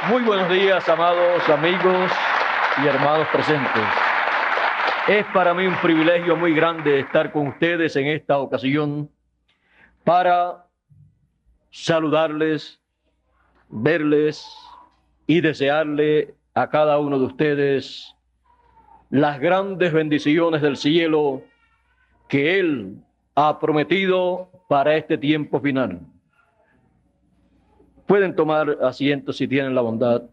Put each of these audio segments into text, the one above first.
Muy buenos días, amados amigos y hermanos presentes. Es para mí un privilegio muy grande estar con ustedes en esta ocasión para saludarles, verles y desearle a cada uno de ustedes las grandes bendiciones del cielo que Él ha prometido para este tiempo final. Pueden tomar asiento si tienen la bondad.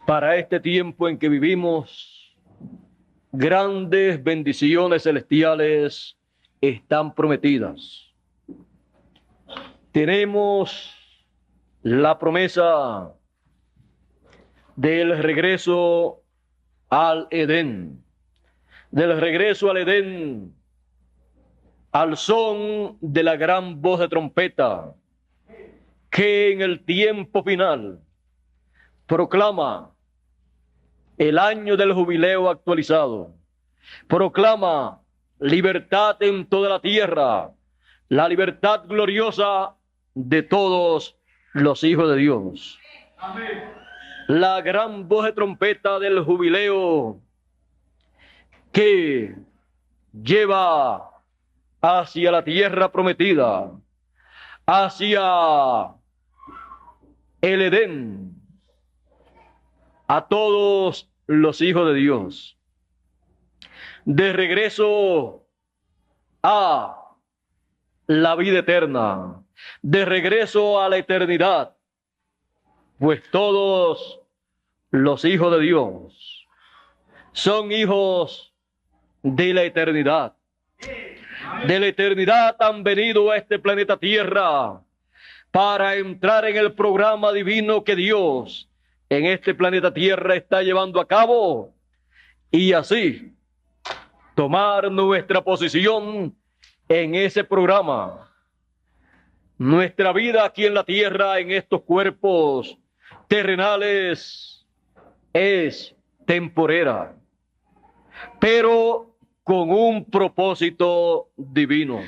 Para este tiempo en que vivimos, grandes bendiciones celestiales están prometidas. Tenemos la promesa del regreso al Edén, al son de la gran voz de trompeta, que en el tiempo final proclama el año del jubileo actualizado, proclama libertad en toda la tierra, la libertad gloriosa de todos los hijos de Dios. Amén. La gran voz de trompeta del jubileo que lleva hacia la tierra prometida, hacia el Edén, a todos los hijos de Dios, de regreso a la vida eterna, de regreso a la eternidad, pues todos los hijos de Dios son hijos de la eternidad. De la eternidad han venido a este planeta Tierra para entrar en el programa divino que Dios en este planeta Tierra está llevando a cabo y así tomar nuestra posición en ese programa. Nuestra vida aquí en la Tierra, en estos cuerpos terrenales, es temporera, pero con un propósito divino.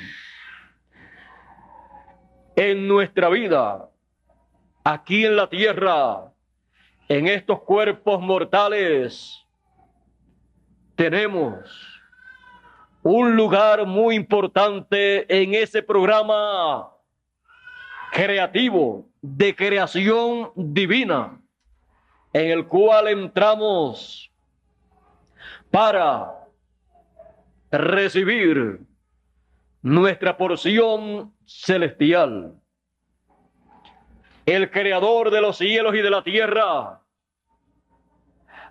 En nuestra vida, aquí en la Tierra, en estos cuerpos mortales, tenemos un lugar muy importante en ese programa creativo de creación divina, en el cual entramos para recibir nuestra porción celestial. El creador de los cielos y de la tierra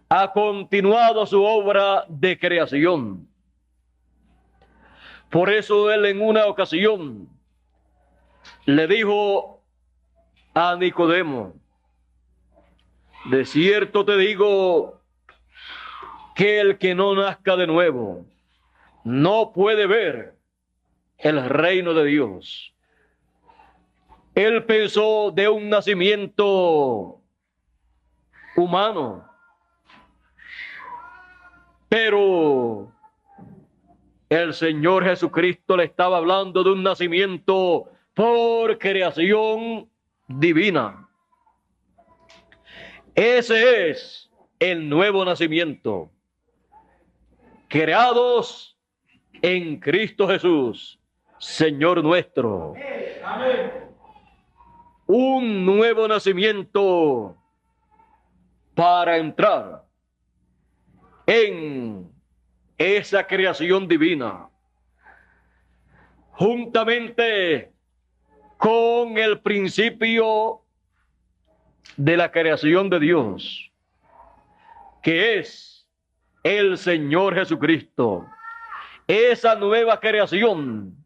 ha continuado su obra de creación. Por eso él en una ocasión le dijo a Nicodemo: de cierto te digo que el que no nazca de nuevo no puede ver el reino de Dios. Él pensó de un nacimiento humano, pero el Señor Jesucristo le estaba hablando de un nacimiento por creación divina. Ese es el nuevo nacimiento, creados en Cristo Jesús, Señor nuestro. Amén. Un nuevo nacimiento para entrar en esa creación divina, juntamente con el principio de la creación de Dios, que es el Señor Jesucristo. Esa nueva creación,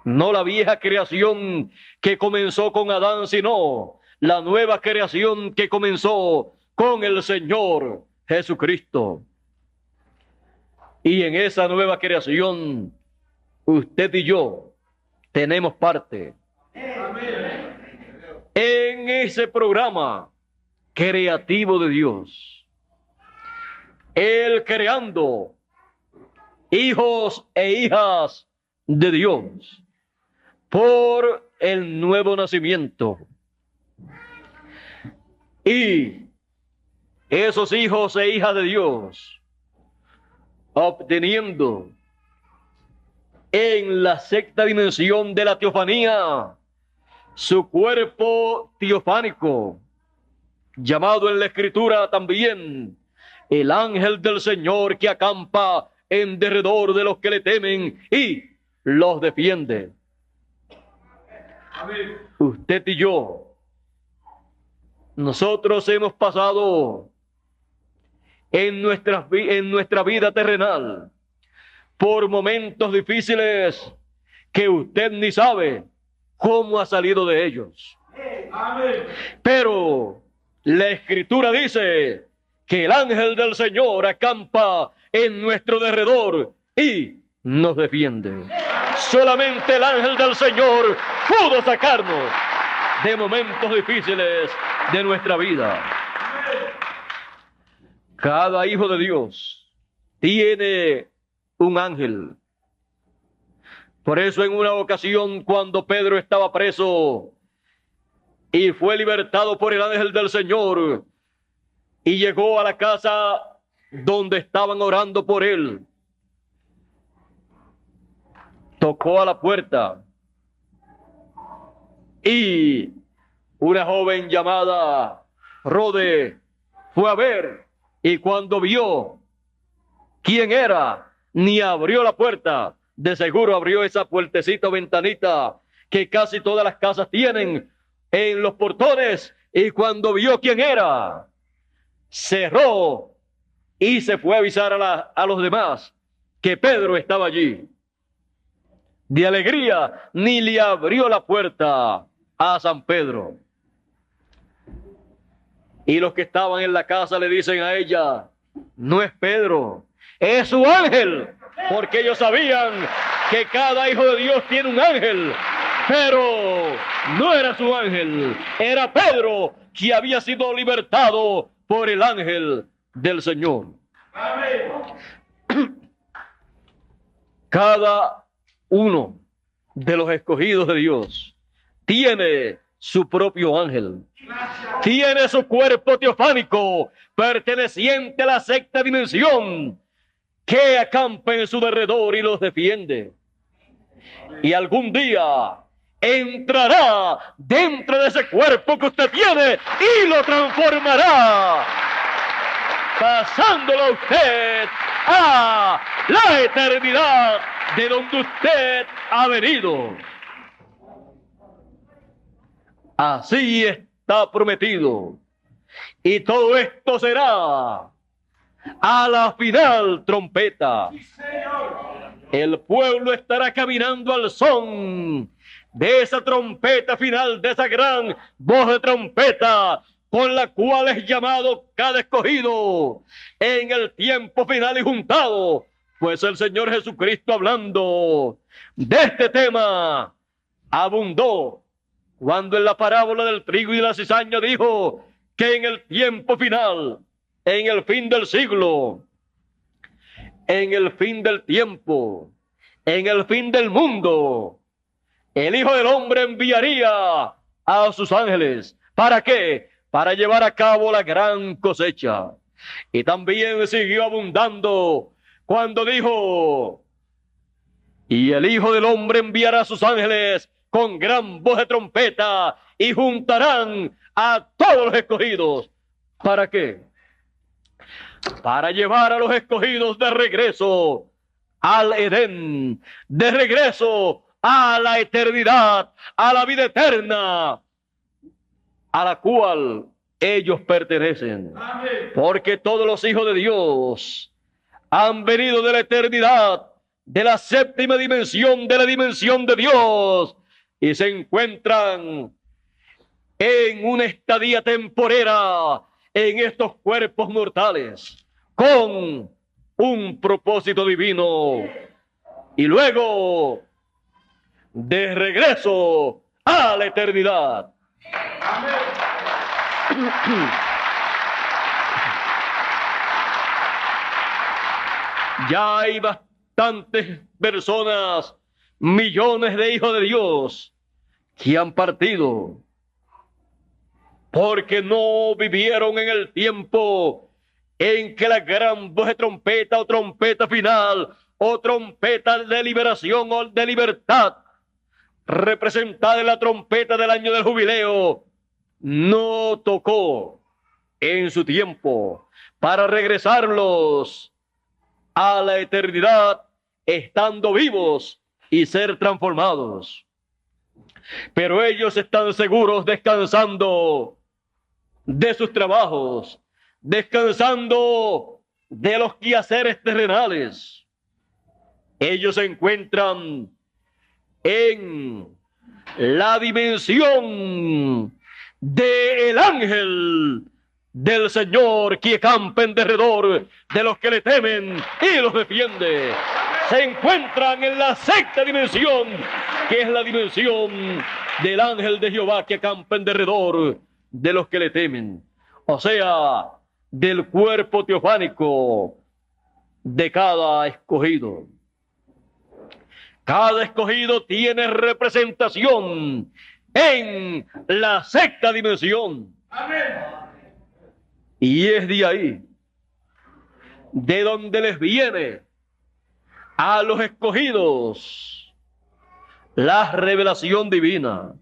no la vieja creación que comenzó con Adán, sino la nueva creación que comenzó con el Señor Jesucristo. Y en esa nueva creación, usted y yo tenemos parte. En ese programa creativo de Dios. Él creando hijos e hijas de Dios por el nuevo nacimiento. Y esos hijos e hijas de Dios, obteniendo en la sexta dimensión de la teofanía su cuerpo teofánico, llamado en la Escritura también el ángel del Señor, que acampa en derredor de los que le temen y los defiende. Amén. Usted y yo, nosotros hemos pasado en nuestra vida terrenal por momentos difíciles que usted ni sabe cómo ha salido de ellos. Amén. Pero la Escritura dice que el ángel del Señor acampa en nuestro derredor y nos defiende. Solamente el ángel del Señor pudo sacarnos de momentos difíciles de nuestra vida. Cada hijo de Dios tiene un ángel. Por eso en una ocasión, cuando Pedro estaba preso y fue libertado por el ángel del Señor y llegó a la casa donde estaban orando por él, tocó a la puerta y una joven llamada Rode fue a ver, y cuando vio quién era, ni abrió la puerta. De seguro abrió esa puertecita o ventanita que casi todas las casas tienen en los portones, y cuando vio quién era, cerró y se fue a avisar a los demás que Pedro estaba allí. De alegría, ni le abrió la puerta a San Pedro. Y los que estaban en la casa le dicen a ella: no es Pedro, es su ángel, porque ellos sabían que cada hijo de Dios tiene un ángel, pero no era su ángel, era Pedro, que había sido libertado por el ángel del Señor. Cada uno de los escogidos de Dios tiene su propio ángel, tiene su cuerpo teofánico perteneciente a la sexta dimensión, que acampa en su derredor y los defiende. Y algún día entrará dentro de ese cuerpo que usted tiene y lo transformará, pasándolo a usted a la eternidad de donde usted ha venido. Así está prometido. Y todo esto será a la final trompeta. El pueblo estará caminando al son de esa trompeta final, de esa gran voz de trompeta, con la cual es llamado cada escogido en el tiempo final y juntado. Pues el Señor Jesucristo, hablando de este tema, abundó cuando en la parábola del trigo y de la cizaña dijo que en el tiempo final, en el fin del siglo, en el fin del tiempo, en el fin del mundo, el Hijo del Hombre enviaría a sus ángeles. ¿Para qué? Para llevar a cabo la gran cosecha. Y también siguió abundando cuando dijo: y el Hijo del Hombre enviará a sus ángeles con gran voz de trompeta, y juntarán a todos los escogidos. ¿Para qué? Para llevar a los escogidos de regreso al Edén, de regreso a la eternidad, a la vida eterna, a la cual ellos pertenecen. Amén. Porque todos los hijos de Dios han venido de la eternidad, de la séptima dimensión, de la dimensión de Dios, y se encuentran en una estadía temporera en estos cuerpos mortales con un propósito divino, y luego de regreso a la eternidad. Ya hay bastantes personas millones de hijos de Dios que han partido porque no vivieron en el tiempo en que la gran voz de trompeta o trompeta final o trompeta de liberación o de libertad representada en la trompeta del año del jubileo no tocó en su tiempo para regresarlos a la eternidad estando vivos y ser transformados. Pero ellos están seguros descansando de sus trabajos, descansando de los quehaceres terrenales. Ellos se encuentran en la dimensión del ángel del Señor que campa en derredor de los que le temen y los defiende. Se encuentran en la sexta dimensión, que es la dimensión del ángel de Jehová que acampa en derredor de los que le temen. O sea, del cuerpo teofánico de cada escogido. Cada escogido tiene representación en la sexta dimensión. Amén. Y es de ahí, de donde les viene a los escogidos la revelación divina.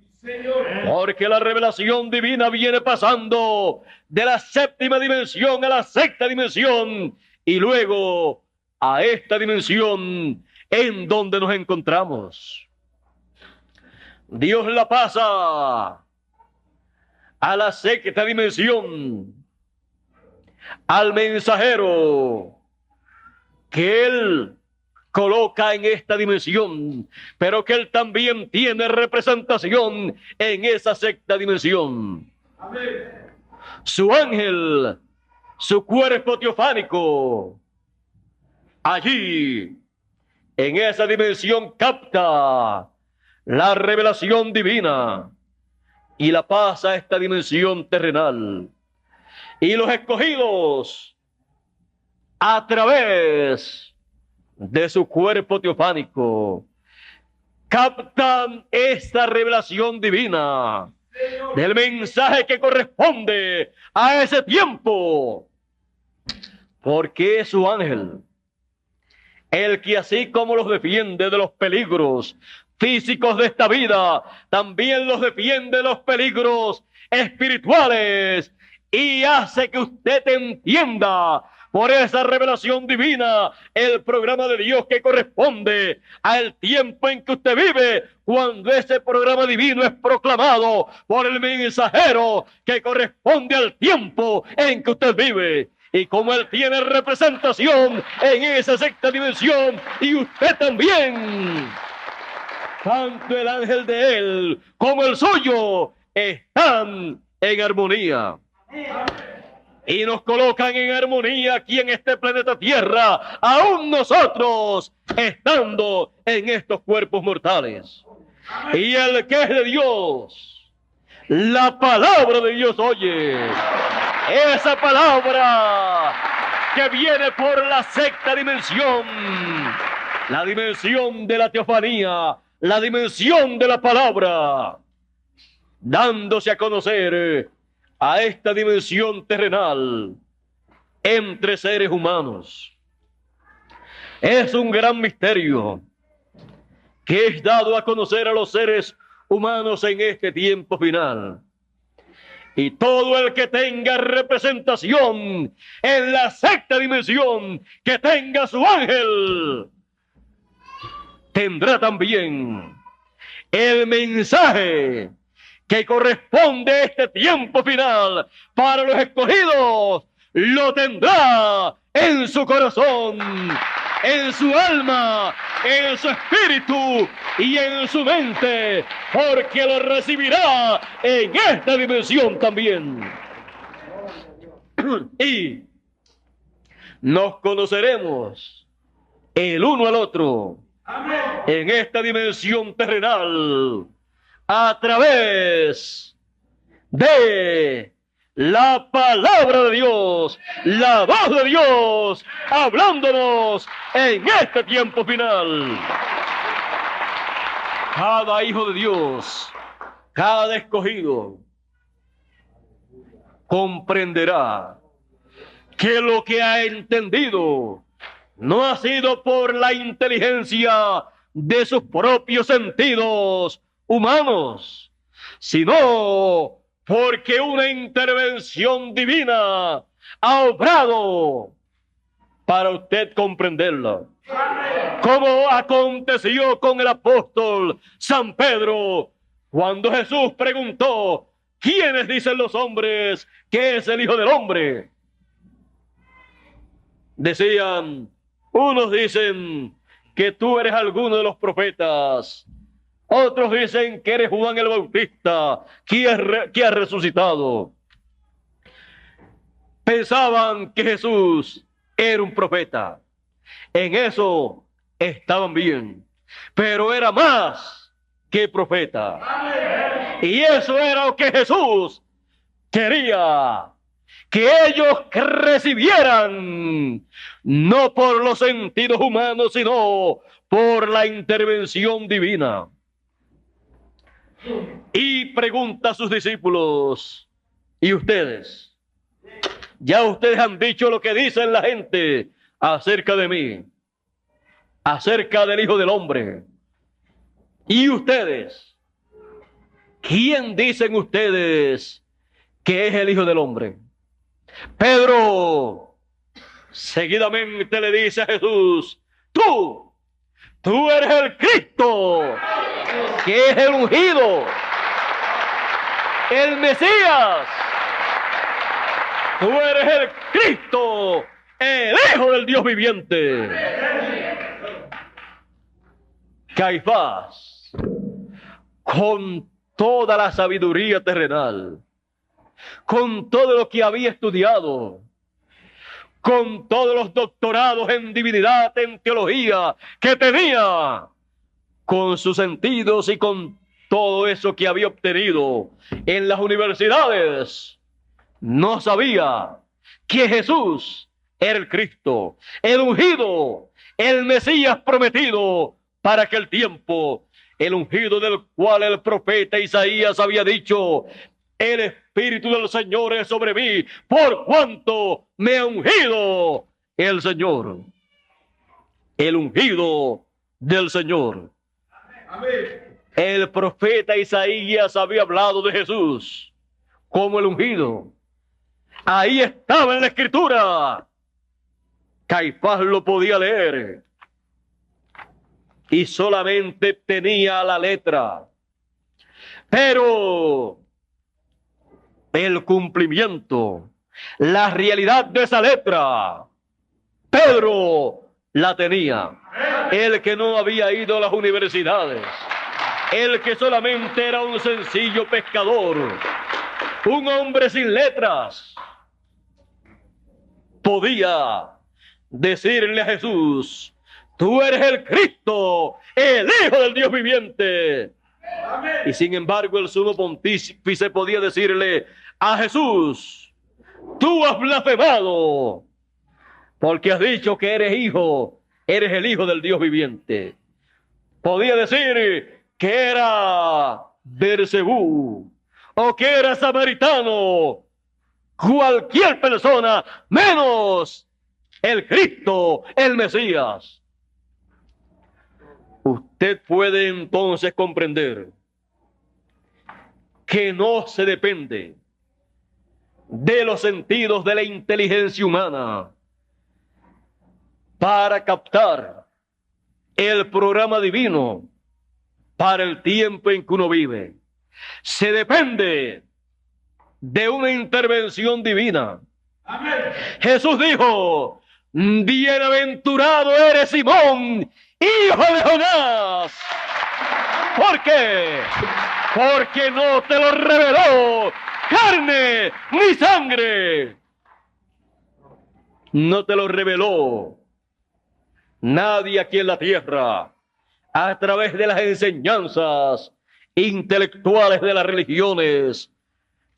Porque la revelación divina viene pasando de la séptima dimensión a la sexta dimensión y luego a esta dimensión en donde nos encontramos. Dios la pasa a la sexta dimensión, al mensajero que Él coloca en esta dimensión, pero que Él también tiene representación en esa sexta dimensión. Amén. Su ángel, su cuerpo teofánico, allí, en esa dimensión capta la revelación divina y la pasa a esta dimensión terrenal. Y los escogidos, a través de su cuerpo teofánico, captan esta revelación divina del mensaje que corresponde a ese tiempo, porque es su ángel el que, así como los defiende de los peligros físicos de esta vida, también los defiende de los peligros espirituales y hace que usted entienda por esa revelación divina el programa de Dios que corresponde al tiempo en que usted vive, cuando ese programa divino es proclamado por el mensajero que corresponde al tiempo en que usted vive. Y como Él tiene representación en esa sexta dimensión, y usted también, tanto el ángel de Él como el suyo están en armonía. Y nos colocan en armonía aquí en este planeta Tierra, aún nosotros estando en estos cuerpos mortales. Y el que es de Dios, la palabra de Dios oye. Esa palabra que viene por la sexta dimensión, la dimensión de la teofanía, la dimensión de la palabra, dándose a conocer a esta dimensión terrenal entre seres humanos. Es un gran misterio que es dado a conocer a los seres humanos en este tiempo final. Y todo el que tenga representación en la sexta dimensión, que tenga su ángel, tendrá también el mensaje que corresponde a este tiempo final para los escogidos. Lo tendrá en su corazón, en su alma, en su espíritu y en su mente, porque lo recibirá en esta dimensión también. Y nos conoceremos el uno al otro en esta dimensión terrenal a través de la palabra de Dios, la voz de Dios, hablándonos en este tiempo final. Cada hijo de Dios, cada escogido, comprenderá que lo que ha entendido no ha sido por la inteligencia de sus propios sentidos humanos, sino porque una intervención divina ha obrado para usted comprenderla. Como aconteció con el apóstol San Pedro, cuando Jesús preguntó: ¿quiénes dicen los hombres que es el Hijo del Hombre? Decían, unos dicen que tú eres alguno de los profetas, otros dicen que eres Juan el Bautista, que ha resucitado. Pensaban que Jesús era un profeta. En eso estaban bien, pero era más que profeta. Y eso era lo que Jesús quería, que ellos recibieran, no por los sentidos humanos, sino por la intervención divina. Y pregunta a sus discípulos: ¿y ustedes? Ya ustedes han dicho lo que dicen la gente acerca de mí, acerca del Hijo del Hombre. ¿Y ustedes? ¿Quién dicen ustedes que es el Hijo del Hombre? Pedro seguidamente le dice a Jesús: tú eres el Cristo, que es el ungido, el Mesías. Tú eres el Cristo, el Hijo del Dios viviente. Caifás, con toda la sabiduría terrenal, con todo lo que había estudiado, con todos los doctorados en divinidad, en teología que tenía, con sus sentidos y con todo eso que había obtenido en las universidades, no sabía que Jesús era el Cristo, el ungido, el Mesías prometido para aquel tiempo, el ungido del cual el profeta Isaías había dicho: el Espíritu del Señor es sobre mí, por cuanto me ha ungido el Señor. El ungido del Señor. Amén. El profeta Isaías había hablado de Jesús como el ungido. Ahí estaba en la Escritura. Caifás lo podía leer y solamente tenía la letra, pero el cumplimiento, la realidad de esa letra, Pedro la tenía. El que no había ido a las universidades, el que solamente era un sencillo pescador, un hombre sin letras, podía decirle a Jesús: tú eres el Cristo, el Hijo del Dios viviente. Amén. Y sin embargo el sumo pontífice podía decirle a Jesús: tú has blasfemado, porque has dicho que eres hijo, eres el Hijo del Dios viviente. Podía decir que era Bersebú o que era samaritano, cualquier persona, menos el Cristo, el Mesías. Usted puede entonces comprender que no se depende de los sentidos de la inteligencia humana para captar el programa divino para el tiempo en que uno vive. Se depende de una intervención divina. Amén. Jesús dijo: bienaventurado eres Simón, hijo de Jonás. ¿Por qué? Porque no te lo reveló carne ni sangre. No te lo reveló nadie aquí en la tierra a través de las enseñanzas intelectuales de las religiones,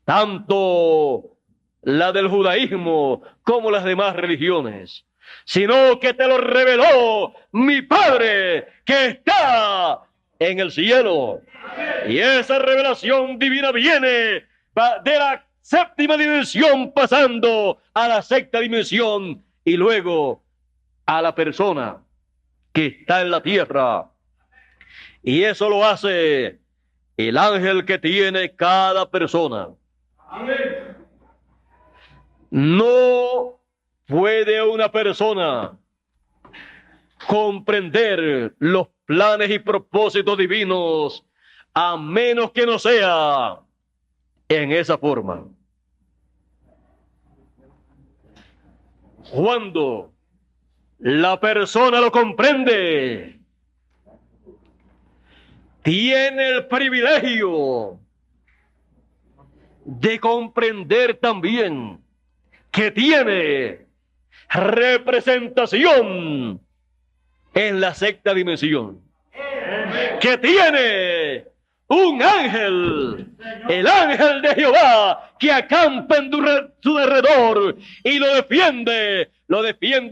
tanto la del judaísmo como las demás religiones, sino que te lo reveló mi Padre que está en el cielo. Y esa revelación divina viene de la séptima dimensión pasando a la sexta dimensión y luego a la persona que está en la tierra. Y eso lo hace el ángel que tiene cada persona. No puede una persona comprender los planes y propósitos divinos a menos que no sea en esa forma. Cuando la persona lo comprende, tiene el privilegio de comprender también que tiene representación en la sexta dimensión, que tiene un ángel, el ángel de Jehová, que acampa en su derredor y lo defiende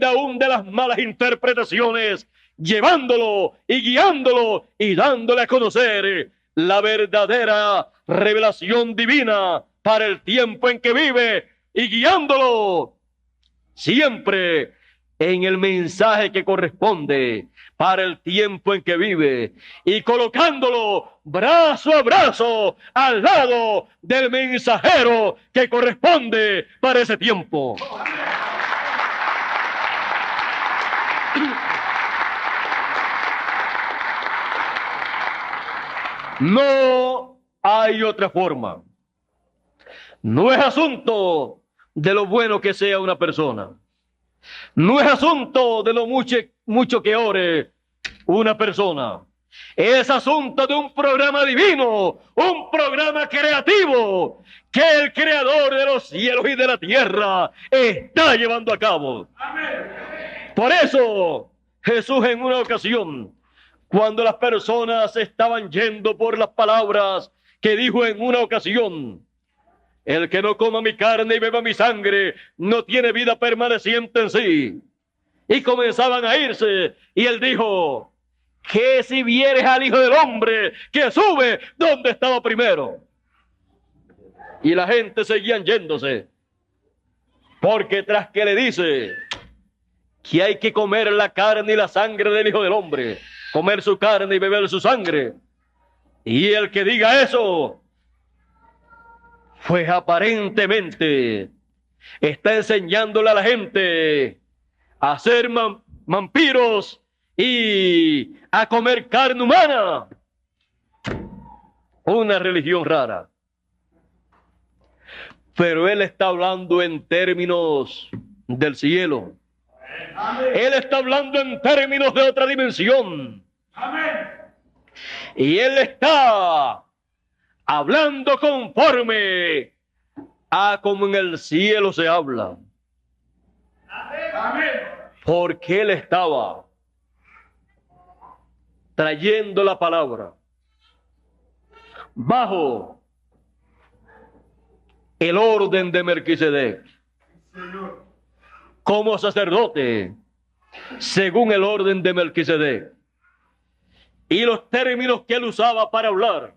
aún de las malas interpretaciones, llevándolo y guiándolo y dándole a conocer la verdadera revelación divina para el tiempo en que vive y guiándolo siempre en el mensaje que corresponde para el tiempo en que vive y colocándolo brazo a brazo al lado del mensajero que corresponde para ese tiempo. No hay otra forma. No es asunto de lo bueno que sea una persona. No es asunto de lo mucho que ore una persona. Es asunto de un programa divino, un programa creativo que el creador de los cielos y de la tierra está llevando a cabo. Por eso Jesús en una ocasión, cuando las personas estaban yendo por las palabras que dijo en una ocasión: el que no coma mi carne y beba mi sangre no tiene vida permaneciente en sí. Y comenzaban a irse. Y él dijo: que si vieres al Hijo del Hombre que sube donde estaba primero. Y la gente seguían yéndose. Porque tras que le dice que hay que comer la carne y la sangre del Hijo del Hombre, comer su carne y beber su sangre. Y el que diga eso, pues aparentemente está enseñándole a la gente a ser vampiros y a comer carne humana. Una religión rara. Pero él está hablando en términos del cielo. Él está hablando en términos de otra dimensión. Y él está hablando conforme a como en el cielo se habla. Porque él estaba trayendo la palabra bajo el orden de Melquisedec, como sacerdote según el orden de Melquisedec. Y los términos que él usaba para hablar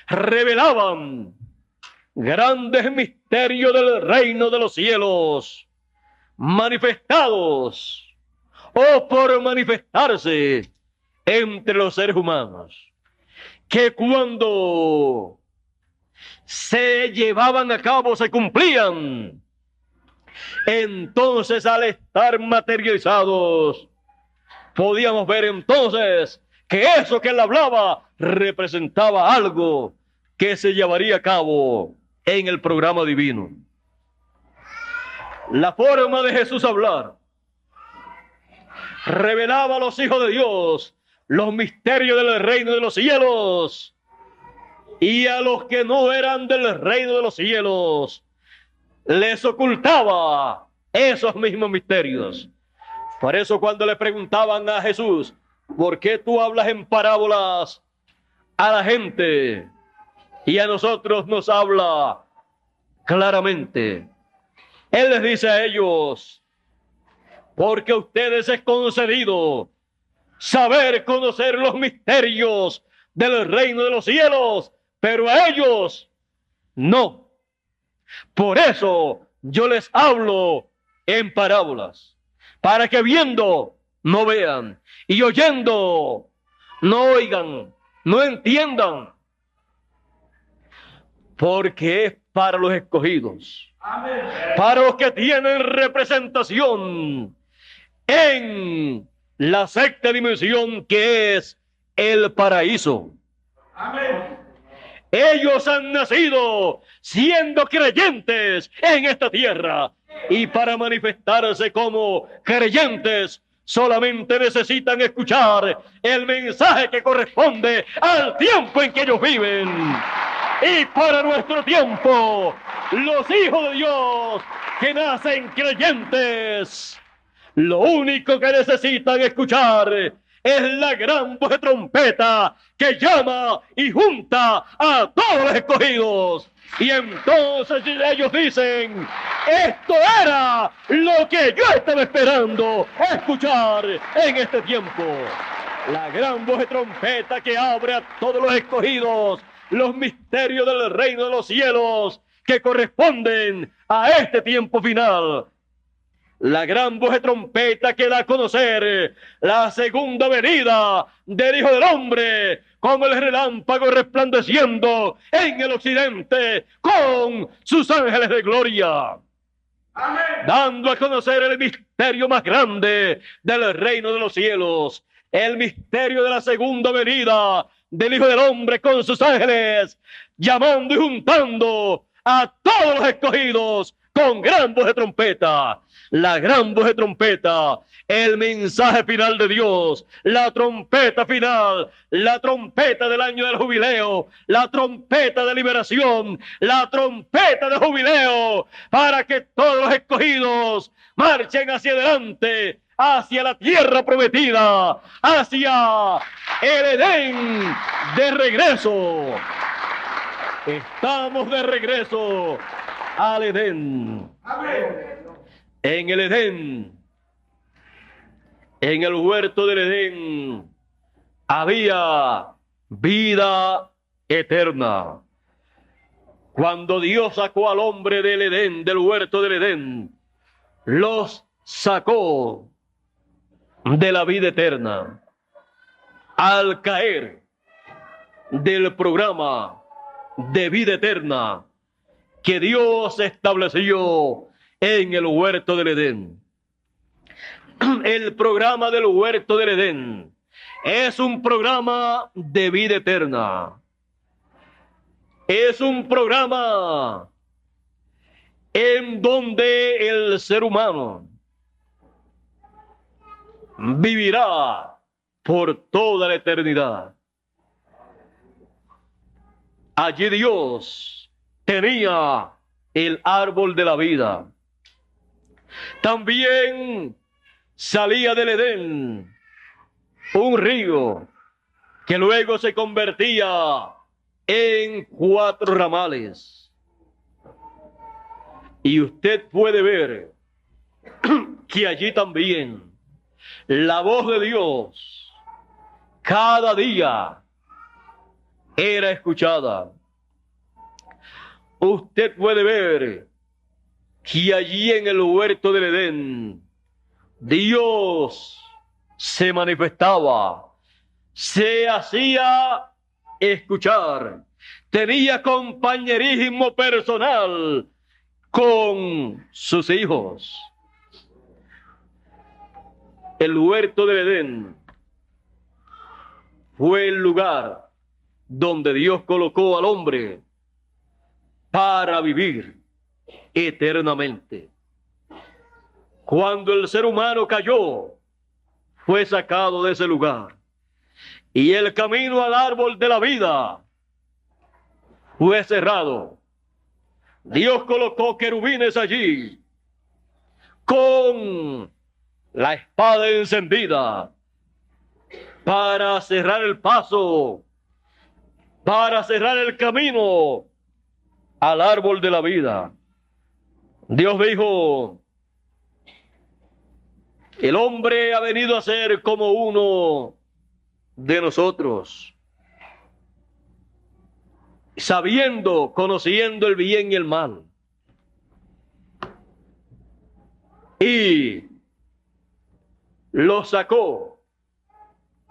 revelaban grandes misterios del reino de los cielos, manifestados o por manifestarse entre los seres humanos, que cuando se llevaban a cabo, se cumplían. Entonces, al estar materializados, podíamos ver entonces que eso que él hablaba representaba algo que se llevaría a cabo en el programa divino. La forma de Jesús hablar revelaba a los hijos de Dios los misterios del reino de los cielos, y a los que no eran del reino de los cielos les ocultaba esos mismos misterios. Por eso cuando le preguntaban a Jesús: ¿por qué tú hablas en parábolas a la gente y a nosotros nos habla claramente? Él les dice a ellos: porque a ustedes es concedido saber conocer los misterios del reino de los cielos, pero a ellos no. Por eso yo les hablo en parábolas, para que viendo no vean y oyendo no oigan, no entiendan, porque es para los escogidos, para los que tienen representación en la sexta dimensión, que es el paraíso. Amén. Ellos han nacido siendo creyentes en esta tierra, y para manifestarse como creyentes solamente necesitan escuchar el mensaje que corresponde al tiempo en que ellos viven. Y para nuestro tiempo, los hijos de Dios que nacen creyentes, lo único que necesitan escuchar es la gran voz de trompeta que llama y junta a todos los escogidos. Y entonces ellos dicen: esto era lo que yo estaba esperando escuchar en este tiempo. La gran voz de trompeta que abre a todos los escogidos los misterios del reino de los cielos que corresponden a este tiempo final. La gran voz de trompeta que da a conocer la segunda venida del Hijo del Hombre, como el relámpago resplandeciendo en el occidente con sus ángeles de gloria. Amén. Dando a conocer el misterio más grande del reino de los cielos, el misterio de la segunda venida del Hijo del Hombre con sus ángeles, llamando y juntando a todos los escogidos con gran voz de trompeta. La gran voz de trompeta, el mensaje final de Dios, la trompeta final, la trompeta del año del jubileo, la trompeta de liberación, la trompeta de jubileo, para que todos los escogidos marchen hacia adelante, hacia la tierra prometida, hacia el Edén de regreso. Estamos de regreso al Edén. Amén. En el Edén, en el huerto del Edén, había vida eterna. Cuando Dios sacó al hombre del Edén, del huerto del Edén, los sacó de la vida eterna. Al caer del programa de vida eterna que Dios estableció en el huerto del Edén. El programa del huerto del Edén es un programa de vida eterna. Es un programa en donde el ser humano vivirá por toda la eternidad. Allí Dios tenía el árbol de la vida. También salía del Edén un río que luego se convertía en 4 ramales. Y usted puede ver que allí también la voz de Dios cada día era escuchada. Usted puede ver que allí en el huerto del Edén Dios se manifestaba, se hacía escuchar, tenía compañerismo personal con sus hijos. El huerto del Edén fue el lugar donde Dios colocó al hombre para vivir eternamente. Cuando el ser humano cayó, fue sacado de ese lugar, y el camino al árbol de la vida fue cerrado. Dios colocó querubines allí con la espada encendida para cerrar el paso, para cerrar el camino al árbol de la vida. Dios dijo: El hombre ha venido a ser como uno de nosotros, sabiendo, conociendo el bien y el mal. Y lo sacó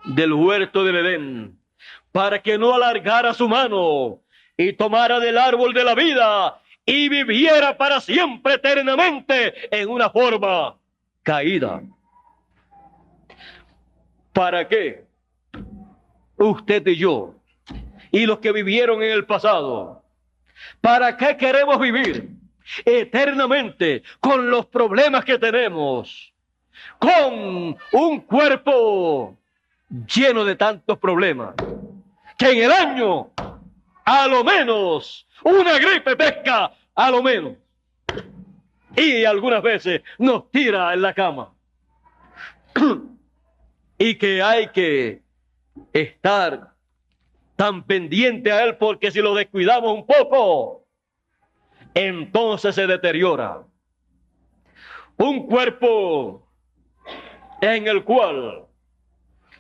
del huerto del Edén para que no alargara su mano y tomara del árbol de la vida y viviera para siempre, eternamente, en una forma caída. ¿Para qué? Usted y yo, y los que vivieron en el pasado, ¿para qué queremos vivir eternamente con los problemas que tenemos? Con un cuerpo lleno de tantos problemas, que en el año, a lo menos, una gripe pesca, a lo menos. Y algunas veces nos tira en la cama. Y que hay que estar tan pendiente a él, porque si lo descuidamos un poco, entonces se deteriora. Un cuerpo en el cual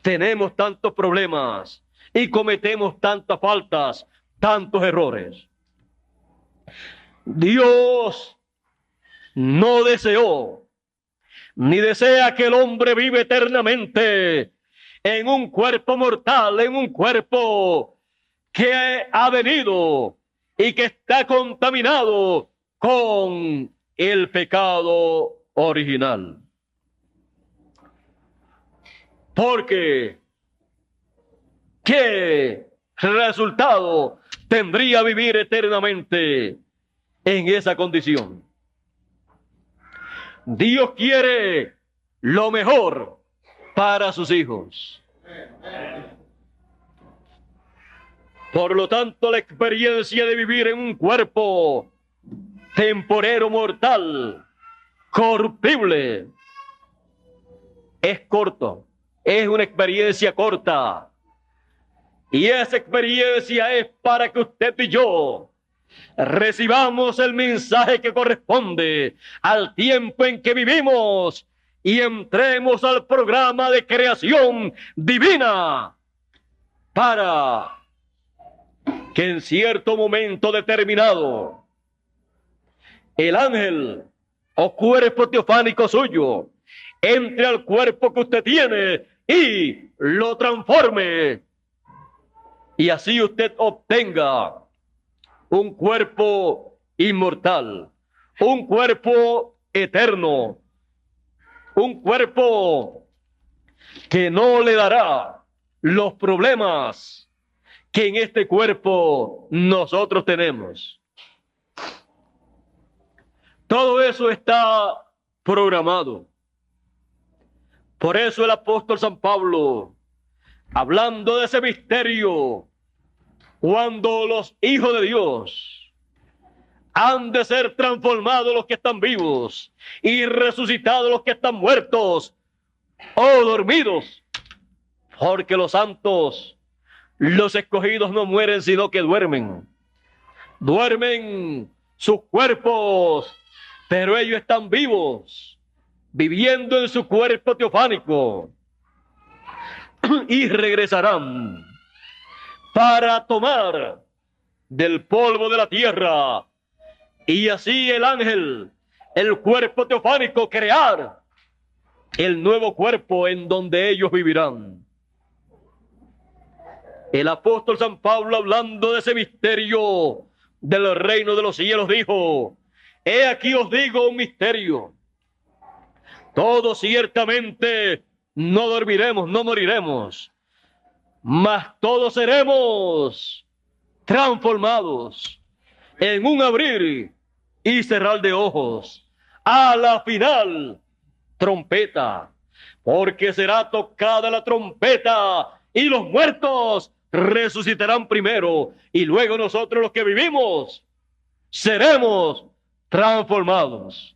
tenemos tantos problemas y cometemos tantas faltas, tantos errores. Dios no deseó ni desea que el hombre vive eternamente en un cuerpo mortal, en un cuerpo que ha venido y que está contaminado con el pecado original. Porque ¿qué resultado tendría vivir eternamente en esa condición? Dios quiere lo mejor para sus hijos. Por lo tanto, la experiencia de vivir en un cuerpo temporero, mortal, corruptible, es corto, es una experiencia corta. Y esa experiencia es para que usted y yo recibamos el mensaje que corresponde al tiempo en que vivimos y entremos al programa de creación divina, para que en cierto momento determinado el ángel o cuerpo teofánico suyo entre al cuerpo que usted tiene y lo transforme, y así usted obtenga un cuerpo inmortal, un cuerpo eterno, un cuerpo que no le dará los problemas que en este cuerpo nosotros tenemos. Todo eso está programado. Por eso el apóstol San Pablo, hablando de ese misterio, cuando los hijos de Dios han de ser transformados los que están vivos y resucitados los que están muertos o dormidos, porque los santos, los escogidos, no mueren sino que duermen. Duermen sus cuerpos, pero ellos están vivos, viviendo en su cuerpo teofánico, y regresarán para tomar del polvo de la tierra, y así el ángel, el cuerpo teofánico, crear el nuevo cuerpo en donde ellos vivirán. El apóstol San Pablo, hablando de ese misterio del reino de los cielos, dijo: he aquí os digo un misterio. Todos ciertamente no dormiremos, no moriremos, mas todos seremos transformados en un abrir y cerrar de ojos, a la final trompeta, porque será tocada la trompeta y los muertos resucitarán primero, y luego nosotros los que vivimos seremos transformados.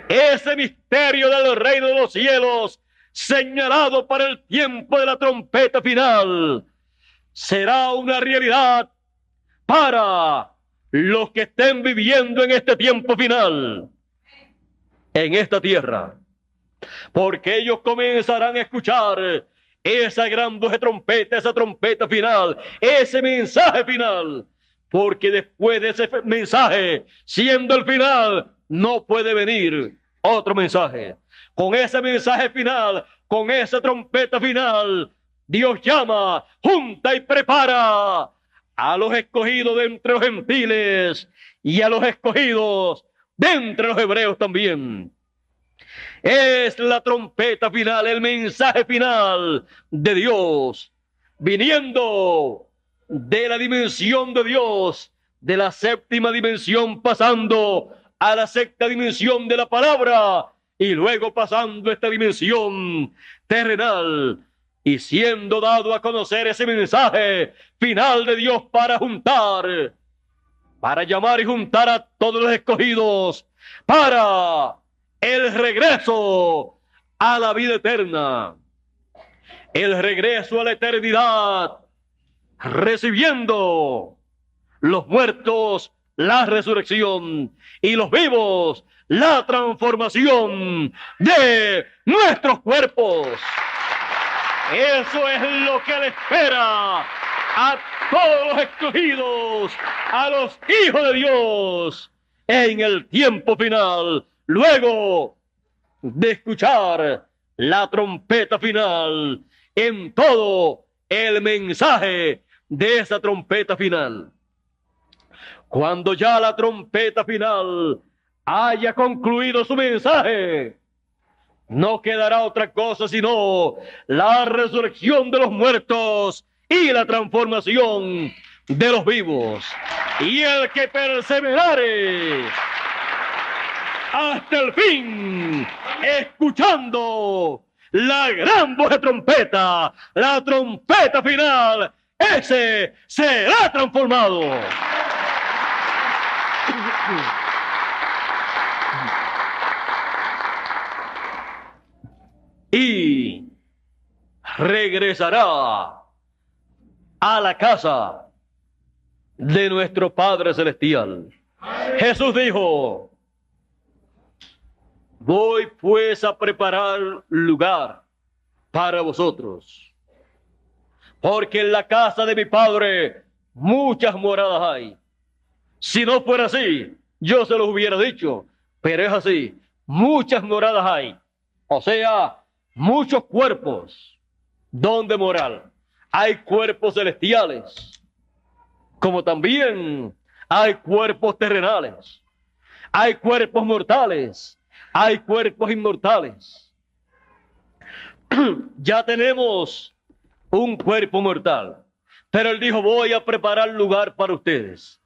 Ese misterio del reino de los cielos, señalado para el tiempo de la trompeta final, será una realidad para los que estén viviendo en este tiempo final, en esta tierra. porque ellos comenzarán a escuchar esa gran voz de trompeta, esa trompeta final, ese mensaje final, porque después de ese mensaje, siendo el final, no puede venir otro mensaje. Con ese mensaje final, con esa trompeta final, Dios llama, junta y prepara a los escogidos de entre los gentiles y a los escogidos de entre los hebreos también. Es la trompeta final, el mensaje final de Dios, viniendo de la dimensión de Dios, de la séptima dimensión, pasando a la sexta dimensión de la palabra, y luego pasando a esta dimensión terrenal, y siendo dado a conocer ese mensaje final de Dios para juntar, para llamar y juntar a todos los escogidos, para el regreso a la vida eterna, el regreso a la eternidad, recibiendo los muertos la resurrección y los vivos la transformación de nuestros cuerpos. Eso es lo que le espera a todos los escogidos, a los hijos de Dios, en el tiempo final, luego de escuchar la trompeta final, en todo el mensaje de esa trompeta final. Cuando ya la trompeta final haya concluido su mensaje, no quedará otra cosa sino la resurrección de los muertos y la transformación de los vivos. Y el que perseverare hasta el fin, escuchando la gran voz de trompeta, la trompeta final, ese será transformado. Y regresará a la casa de nuestro Padre Celestial. Jesús dijo: voy pues a preparar lugar para vosotros, porque en la casa de mi Padre muchas moradas hay. Si no fuera así, yo se los hubiera dicho, pero es así, muchas moradas hay. O sea, muchos cuerpos donde morar. Hay cuerpos celestiales, como también hay cuerpos terrenales. Hay cuerpos mortales, hay cuerpos inmortales. Ya tenemos un cuerpo mortal, pero Él dijo: voy a preparar lugar para ustedes,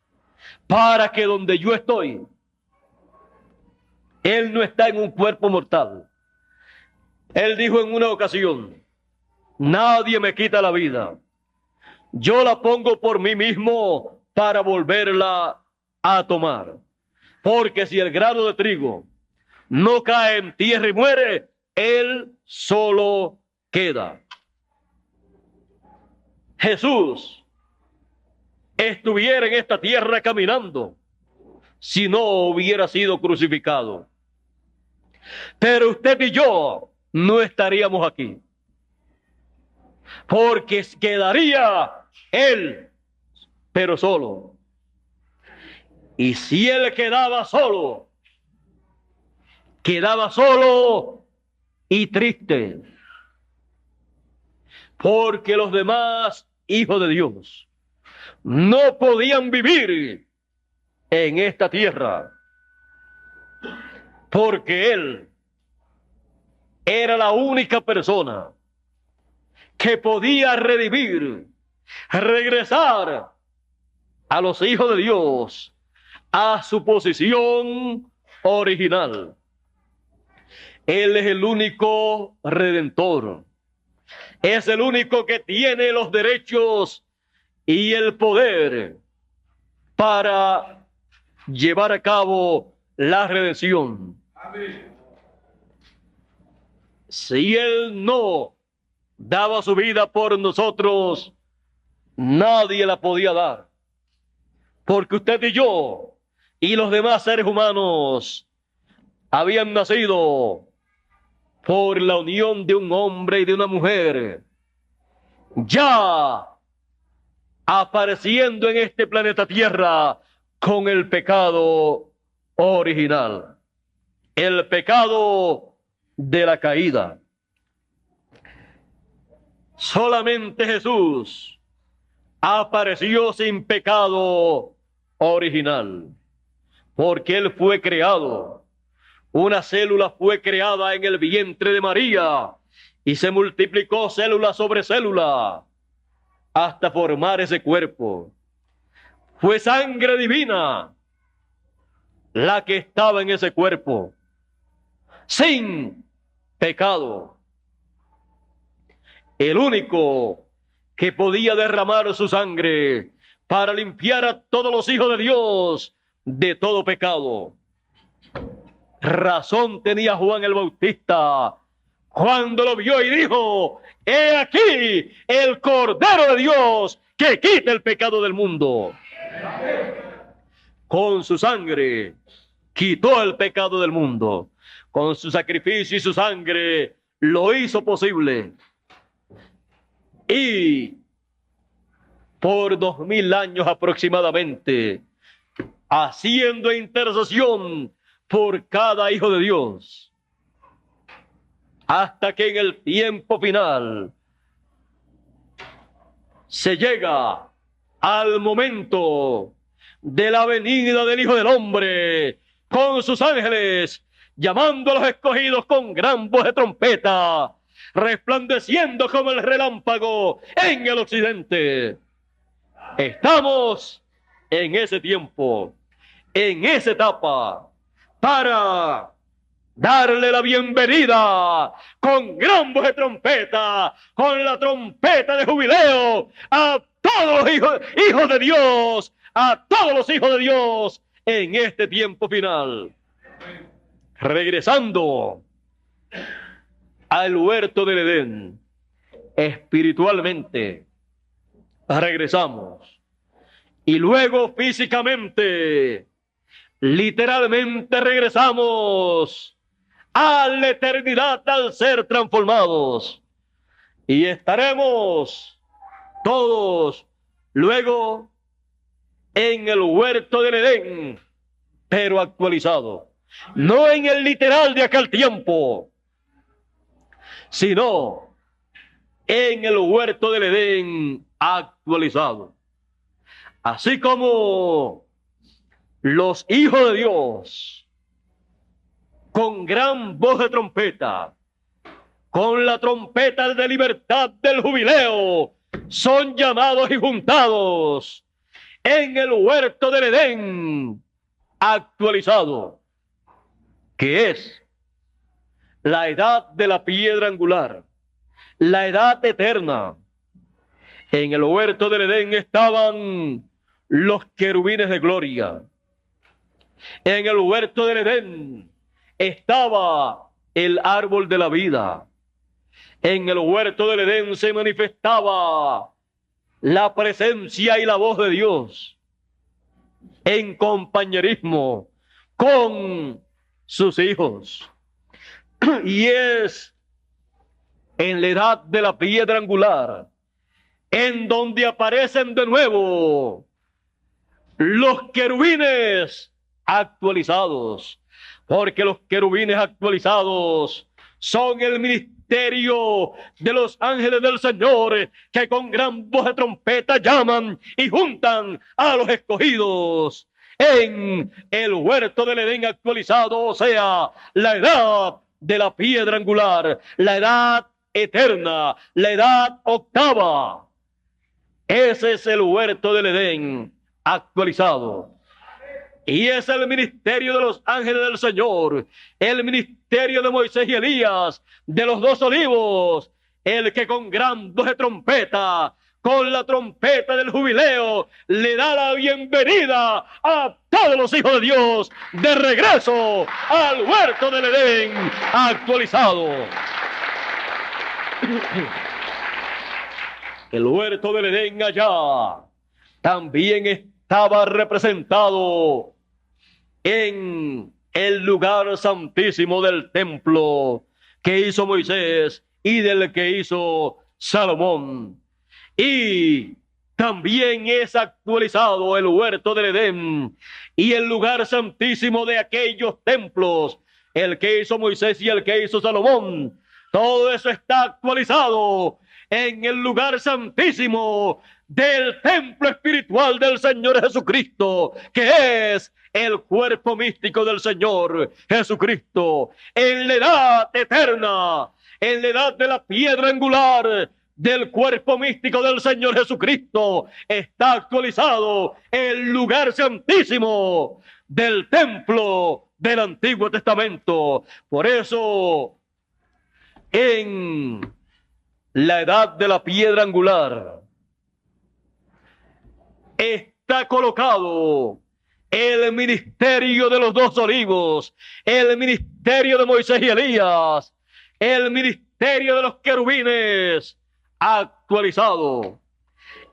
para que donde yo estoy, Él no está en un cuerpo mortal. Él dijo en una ocasión: nadie me quita la vida, yo la pongo por mí mismo para volverla a tomar. Porque si el grano de trigo no cae en tierra y muere, él solo queda. Jesús estuviera en esta tierra caminando si no hubiera sido crucificado. Pero usted y yo no estaríamos aquí, porque quedaría él, pero solo. Y si él quedaba solo y triste, porque los demás hijos de Dios no podían vivir en esta tierra, porque él era la única persona que podía redimir, regresar a los hijos de Dios a su posición original. Él es el único redentor, es el único que tiene los derechos y el poder para llevar a cabo la redención. Amén. Si Él no daba su vida por nosotros, nadie la podía dar, porque usted y yo y los demás seres humanos habían nacido por la unión de un hombre y de una mujer, ya apareciendo en este planeta Tierra con el pecado original, el pecado de la caída. Solamente Jesús apareció sin pecado original, porque Él fue creado. Una célula fue creada en el vientre de María y se multiplicó célula sobre célula hasta formar ese cuerpo. Fue sangre divina la que estaba en ese cuerpo, sin pecado. El único que podía derramar su sangre para limpiar a todos los hijos de Dios de todo pecado. Razón tenía Juan el Bautista cuando lo vio y dijo: he aquí el Cordero de Dios que quita el pecado del mundo. Con su sangre quitó el pecado del mundo. Con su sacrificio y su sangre lo hizo posible. Y por 2000 años aproximadamente, haciendo intercesión por cada hijo de Dios, hasta que en el tiempo final se llega al momento de la venida del Hijo del Hombre con sus ángeles, llamando a los escogidos con gran voz de trompeta, resplandeciendo como el relámpago en el occidente. Estamos en ese tiempo, en esa etapa, para darle la bienvenida con gran voz de trompeta, con la trompeta de jubileo a todos los hijos de Dios, a todos los hijos de Dios en este tiempo final. Regresando al huerto del Edén, espiritualmente regresamos, y luego físicamente, literalmente regresamos a la eternidad al ser transformados, y estaremos todos luego en el huerto del Edén, pero actualizado, no en el literal de aquel tiempo, sino en el huerto del Edén actualizado. Así como los hijos de Dios, con gran voz de trompeta, con la trompeta de libertad del jubileo, son llamados y juntados en el huerto del Edén actualizado, que es la edad de la piedra angular, la edad eterna. En el huerto del Edén estaban los querubines de gloria. En el huerto del Edén estaba el árbol de la vida. En el huerto del Edén se manifestaba la presencia y la voz de Dios en compañerismo con sus hijos. Y es en la edad de la piedra angular en donde aparecen de nuevo los querubines actualizados, porque los querubines actualizados son el ministerio de los ángeles del Señor, que con gran voz de trompeta llaman y juntan a los escogidos en el huerto del Edén actualizado, o sea, la edad de la piedra angular, la edad eterna, la edad octava. Ese es el huerto del Edén actualizado. Y es el ministerio de los ángeles del Señor, el ministerio de Moisés y Elías, de los dos olivos, el que con gran voz de trompeta, con la trompeta del jubileo, le da la bienvenida a todos los hijos de Dios de regreso al huerto del Edén actualizado. El huerto del Edén allá también estaba representado en el lugar santísimo del templo, que hizo Moisés y del que hizo Salomón. Y también es actualizado el huerto del Edén y el lugar santísimo de aquellos templos, el que hizo Moisés y el que hizo Salomón. Todo eso está actualizado en el lugar santísimo del templo espiritual del Señor Jesucristo, que es el cuerpo místico del Señor Jesucristo, en la edad eterna, en la edad de la piedra angular del cuerpo místico del Señor Jesucristo, está actualizado el lugar santísimo del templo del Antiguo Testamento. Por eso, en la edad de la piedra angular está colocado el ministerio de los dos olivos, el ministerio de Moisés y Elías, el ministerio de los querubines actualizado.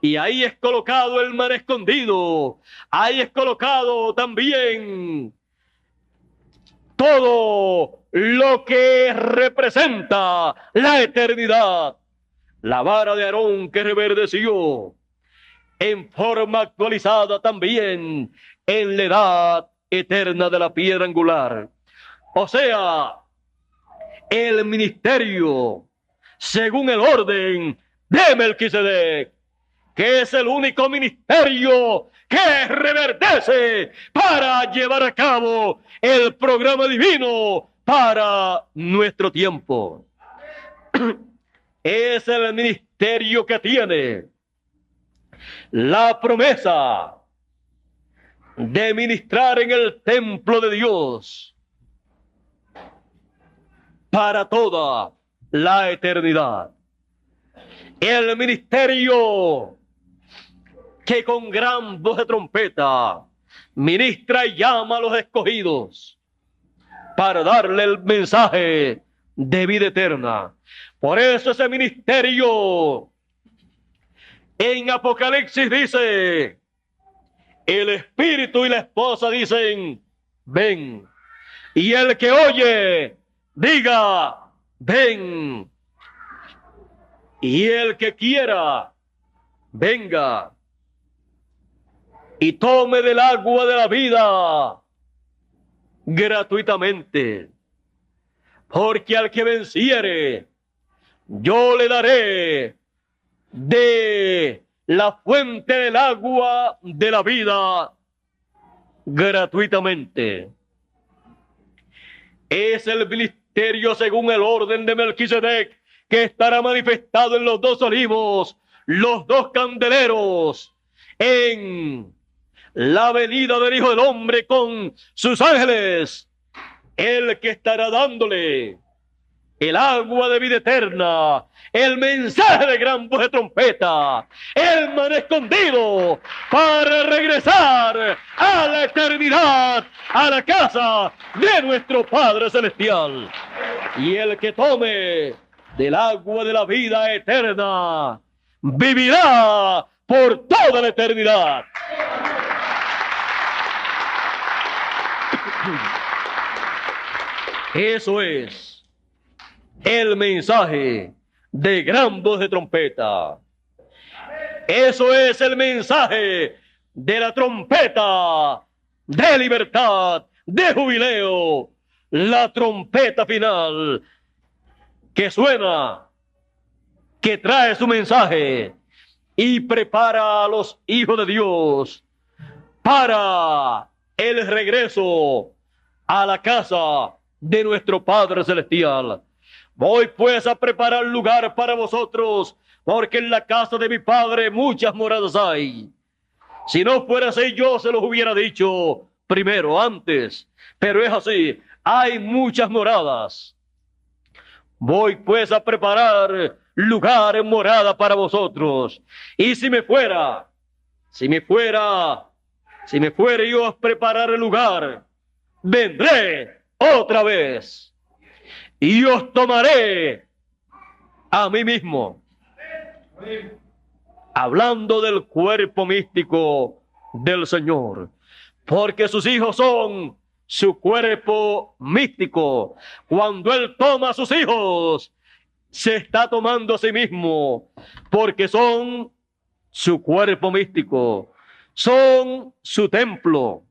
Y ahí es colocado el mar escondido, ahí es colocado también todo lo que representa la eternidad. La vara de Aarón que reverdeció en forma actualizada también en la edad eterna de la piedra angular. O sea, el ministerio según el orden de Melquisedec, que es el único ministerio que reverdece para llevar a cabo el programa divino para nuestro tiempo. Es el ministerio que tiene la promesa de ministrar en el templo de Dios para toda la eternidad. El ministerio que con gran voz de trompeta ministra y llama a los escogidos para darle el mensaje de vida eterna. Por eso ese ministerio en Apocalipsis dice, el espíritu y la esposa dicen, ven. Y el que oye, diga, ven. Y el que quiera, venga y tome del agua de la vida gratuitamente. Porque al que venciere, yo le daré de la fuente del agua de la vida gratuitamente. Es el ministerio según el orden de Melquisedec que estará manifestado en los dos olivos, los dos candeleros, en la venida del Hijo del Hombre con sus ángeles, el que estará dándole el agua de vida eterna, el mensaje de gran voz de trompeta, el man escondido para regresar a la eternidad, a la casa de nuestro Padre Celestial. Y el que tome del agua de la vida eterna vivirá por toda la eternidad. Eso es el mensaje de gran voz de trompeta. Eso es el mensaje de la trompeta de libertad, de jubileo, la trompeta final que suena, que trae su mensaje y prepara a los hijos de Dios para el regreso a la casa de nuestro Padre Celestial. Voy pues a preparar lugar para vosotros, porque en la casa de mi Padre muchas moradas hay. Si no fuera así, yo se los hubiera dicho primero, antes, pero es así, hay muchas moradas. Voy pues a preparar lugar en morada para vosotros. Y si me fuera yo a preparar el lugar, vendré otra vez y os tomaré a mí mismo. Hablando del cuerpo místico del Señor, porque sus hijos son su cuerpo místico. Cuando Él toma a sus hijos, se está tomando a sí mismo, porque son su cuerpo místico, son su templo.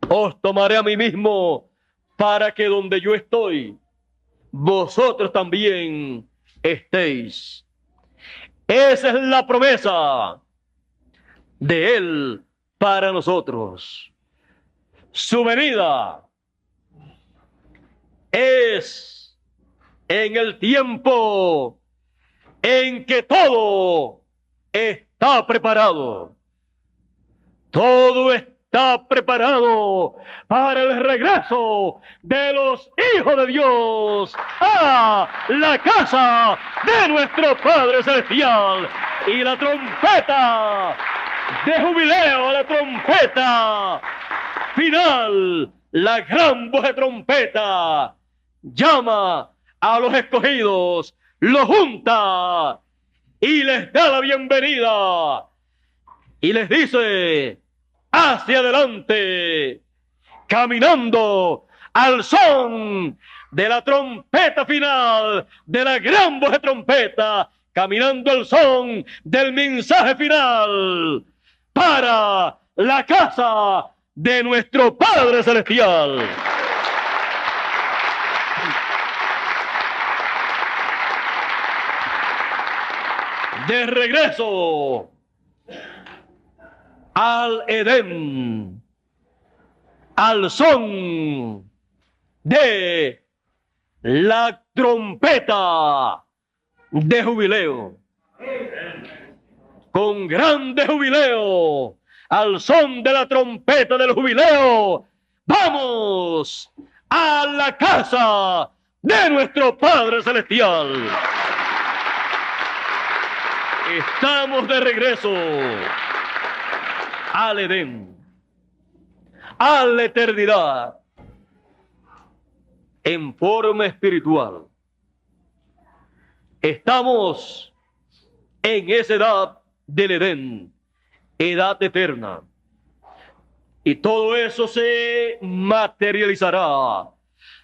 Os tomaré a mí mismo para que donde yo estoy, vosotros también estéis. Esa es la promesa de Él para nosotros. Su venida es en el tiempo en que todo está preparado. Todo está preparado para el regreso de los hijos de Dios a la casa de nuestro Padre Celestial. Y la trompeta de jubileo, la trompeta final, la gran voz de trompeta, llama a los escogidos, los junta y les da la bienvenida y les dice: hacia adelante, caminando al son de la trompeta final, de la gran voz de trompeta, caminando al son del mensaje final para la casa de nuestro Padre Celestial. De regreso al Edén, al son de la trompeta de jubileo, con grande jubileo, al son de la trompeta del jubileo, vamos a la casa de nuestro Padre Celestial. Estamos de regreso al Edén, a la eternidad, en forma espiritual. Estamos en esa edad del Edén, edad eterna. Y todo eso se materializará,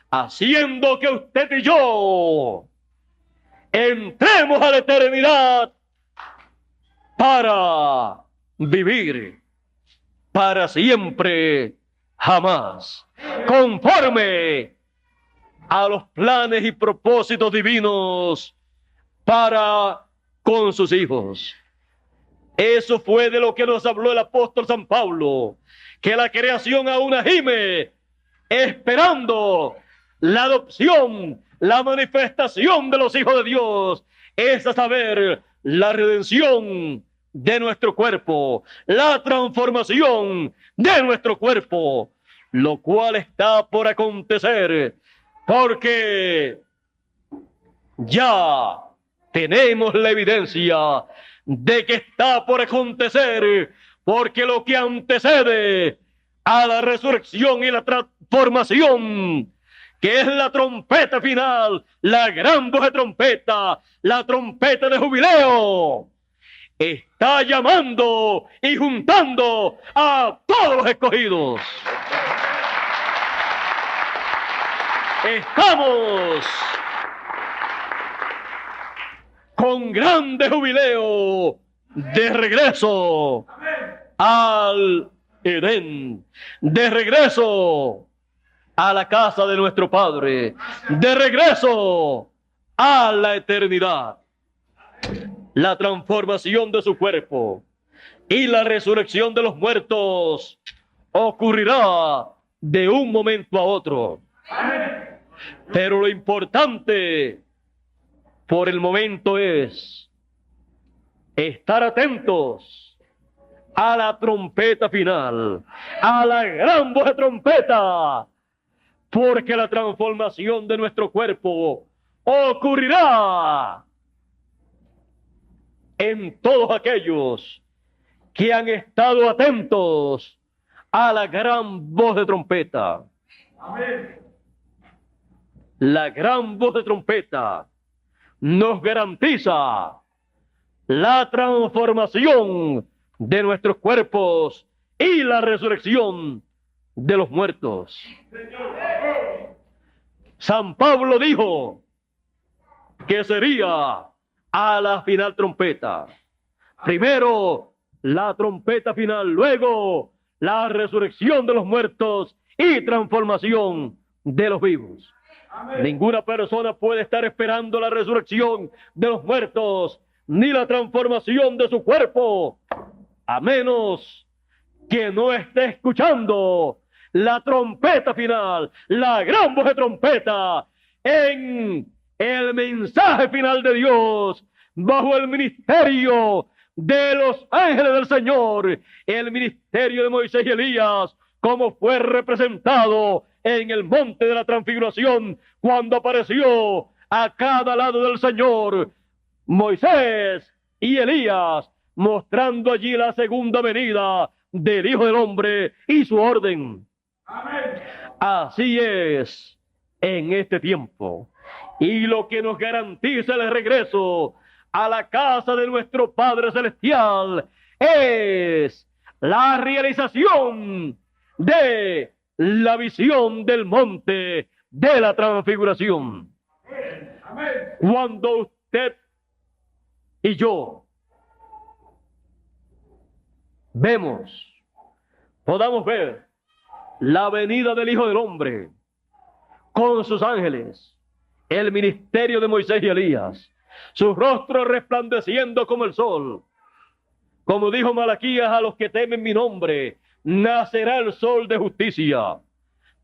haciendo que usted y yo entremos a la eternidad para vivir para siempre, jamás, conforme a los planes y propósitos divinos para con sus hijos. Eso fue de lo que nos habló el apóstol San Pablo, que la creación aún gime, esperando la adopción, la manifestación de los hijos de Dios, es a saber, la redención de nuestro cuerpo, la transformación de nuestro cuerpo, lo cual está por acontecer, porque ya tenemos la evidencia de que está por acontecer, porque lo que antecede a la resurrección y la transformación, que es la trompeta final, la gran voz de trompeta, la trompeta de jubileo, está llamando y juntando a todos los escogidos. Estamos con grande jubileo de regreso al Edén, de regreso a la casa de nuestro Padre, de regreso a la eternidad. La transformación de su cuerpo y la resurrección de los muertos ocurrirá de un momento a otro. Pero lo importante por el momento es estar atentos a la trompeta final, a la gran voz de trompeta, porque la transformación de nuestro cuerpo ocurrirá en todos aquellos que han estado atentos a la gran voz de trompeta. Amén. La gran voz de trompeta nos garantiza la transformación de nuestros cuerpos y la resurrección de los muertos. San Pablo dijo que sería a la final trompeta. Primero la trompeta final, luego la resurrección de los muertos y transformación de los vivos. Amén. Ninguna persona puede estar esperando la resurrección de los muertos ni la transformación de su cuerpo, a menos que no esté escuchando la trompeta final, la gran voz de trompeta, en el mensaje final de Dios, bajo el ministerio de los ángeles del Señor, el ministerio de Moisés y Elías, como fue representado en el monte de la transfiguración, cuando apareció a cada lado del Señor Moisés y Elías, mostrando allí la segunda venida del Hijo del Hombre y su orden. Amén. Así es en este tiempo. Y lo que nos garantiza el regreso a la casa de nuestro Padre Celestial es la realización de la visión del monte de la transfiguración. Amén. Cuando usted y yo podamos ver la venida del Hijo del Hombre con sus ángeles, el ministerio de Moisés y Elías, su rostro resplandeciendo como el sol. Como dijo Malaquías, a los que temen mi nombre, nacerá el sol de justicia.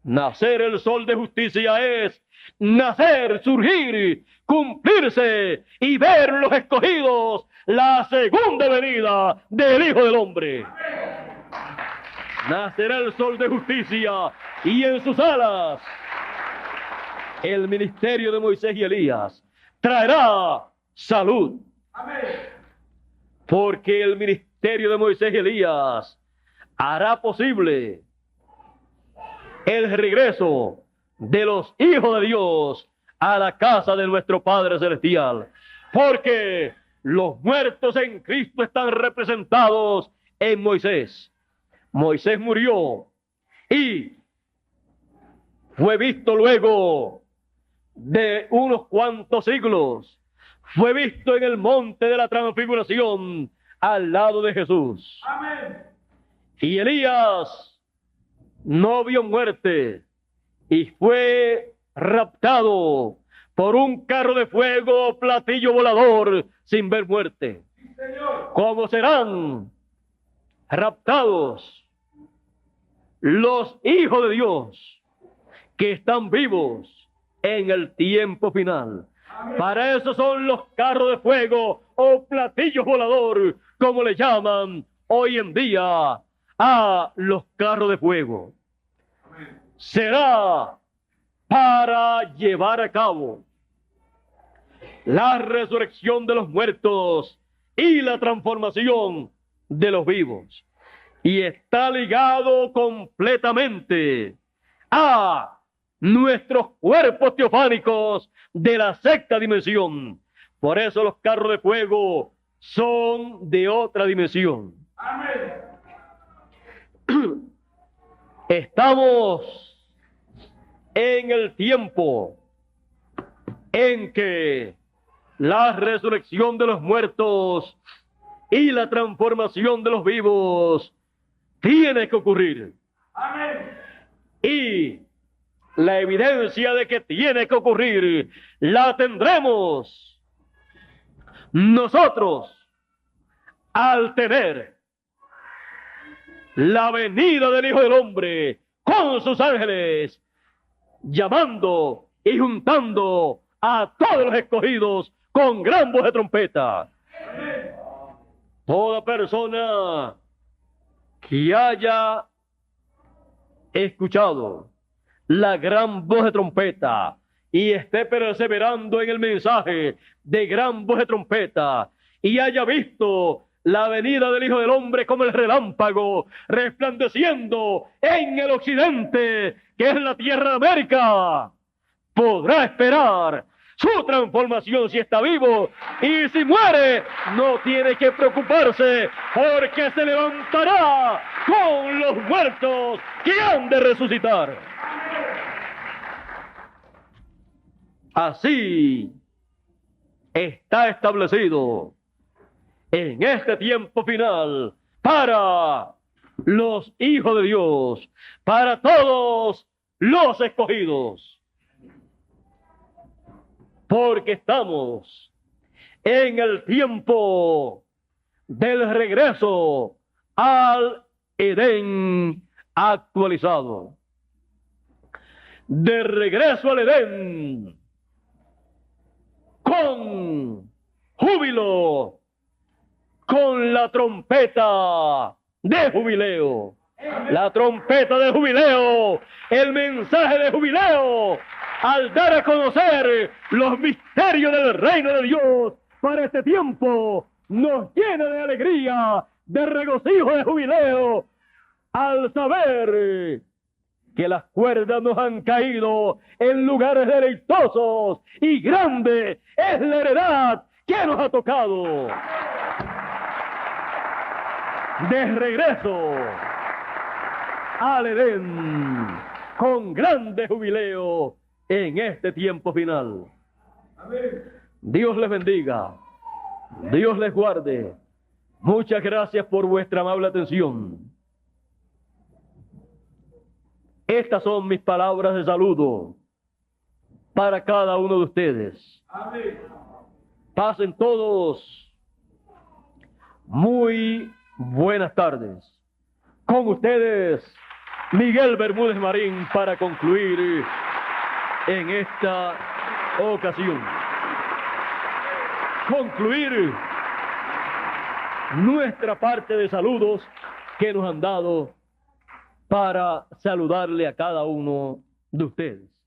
Nacer el sol de justicia es nacer, surgir, cumplirse y ver los escogidos la segunda venida del Hijo del Hombre. Nacerá el sol de justicia y en sus alas el ministerio de Moisés y Elías traerá salud. Amén. Porque el ministerio de Moisés y Elías hará posible el regreso de los hijos de Dios a la casa de nuestro Padre Celestial. Porque los muertos en Cristo están representados en Moisés. Moisés murió y fue visto luego de unos cuantos siglos. Fue visto en el monte de la transfiguración al lado de Jesús. Amén. Y Elías no vio muerte y fue raptado por un carro de fuego, platillo volador, sin ver muerte. Sí, Señor. ¿Cómo serán raptados los hijos de Dios que están vivos en el tiempo final? Amén. Para eso son los carros de fuego o platillos volador, como le llaman hoy en día a los carros de fuego. Amén. Será para llevar a cabo la resurrección de los muertos y la transformación de los vivos. Y está ligado completamente a nuestros cuerpos teofánicos de la sexta dimensión. Por eso los carros de fuego son de otra dimensión. Amén. Estamos en el tiempo en que la resurrección de los muertos y la transformación de los vivos tiene que ocurrir. Amén. Y la evidencia de que tiene que ocurrir la tendremos nosotros al tener la venida del Hijo del Hombre con sus ángeles, llamando y juntando a todos los escogidos con gran voz de trompeta. Amén. Toda persona que haya escuchado la gran voz de trompeta y esté perseverando en el mensaje de gran voz de trompeta y haya visto la venida del Hijo del Hombre como el relámpago resplandeciendo en el occidente, que es la tierra de América, podrá esperar su transformación si está vivo, y si muere no tiene que preocuparse, porque se levantará con los muertos que han de resucitar. Así está establecido en este tiempo final para los hijos de Dios, para todos los escogidos, porque estamos en el tiempo del regreso al Edén actualizado. De regreso al Edén con júbilo, con la trompeta de jubileo. La trompeta de jubileo, el mensaje de jubileo, al dar a conocer los misterios del reino de Dios para este tiempo, nos llena de alegría, de regocijo, de jubileo, al saber que las cuerdas nos han caído en lugares deleitosos y grande es la heredad que nos ha tocado. De regreso al Edén con grande jubileo en este tiempo final. Dios les bendiga, Dios les guarde. Muchas gracias por vuestra amable atención. Estas son mis palabras de saludo para cada uno de ustedes. Pasen todos muy buenas tardes. Con ustedes, Miguel Bermúdez Marín, para concluir en esta ocasión. Concluir nuestra parte de saludos que nos han dado para saludarle a cada uno de ustedes.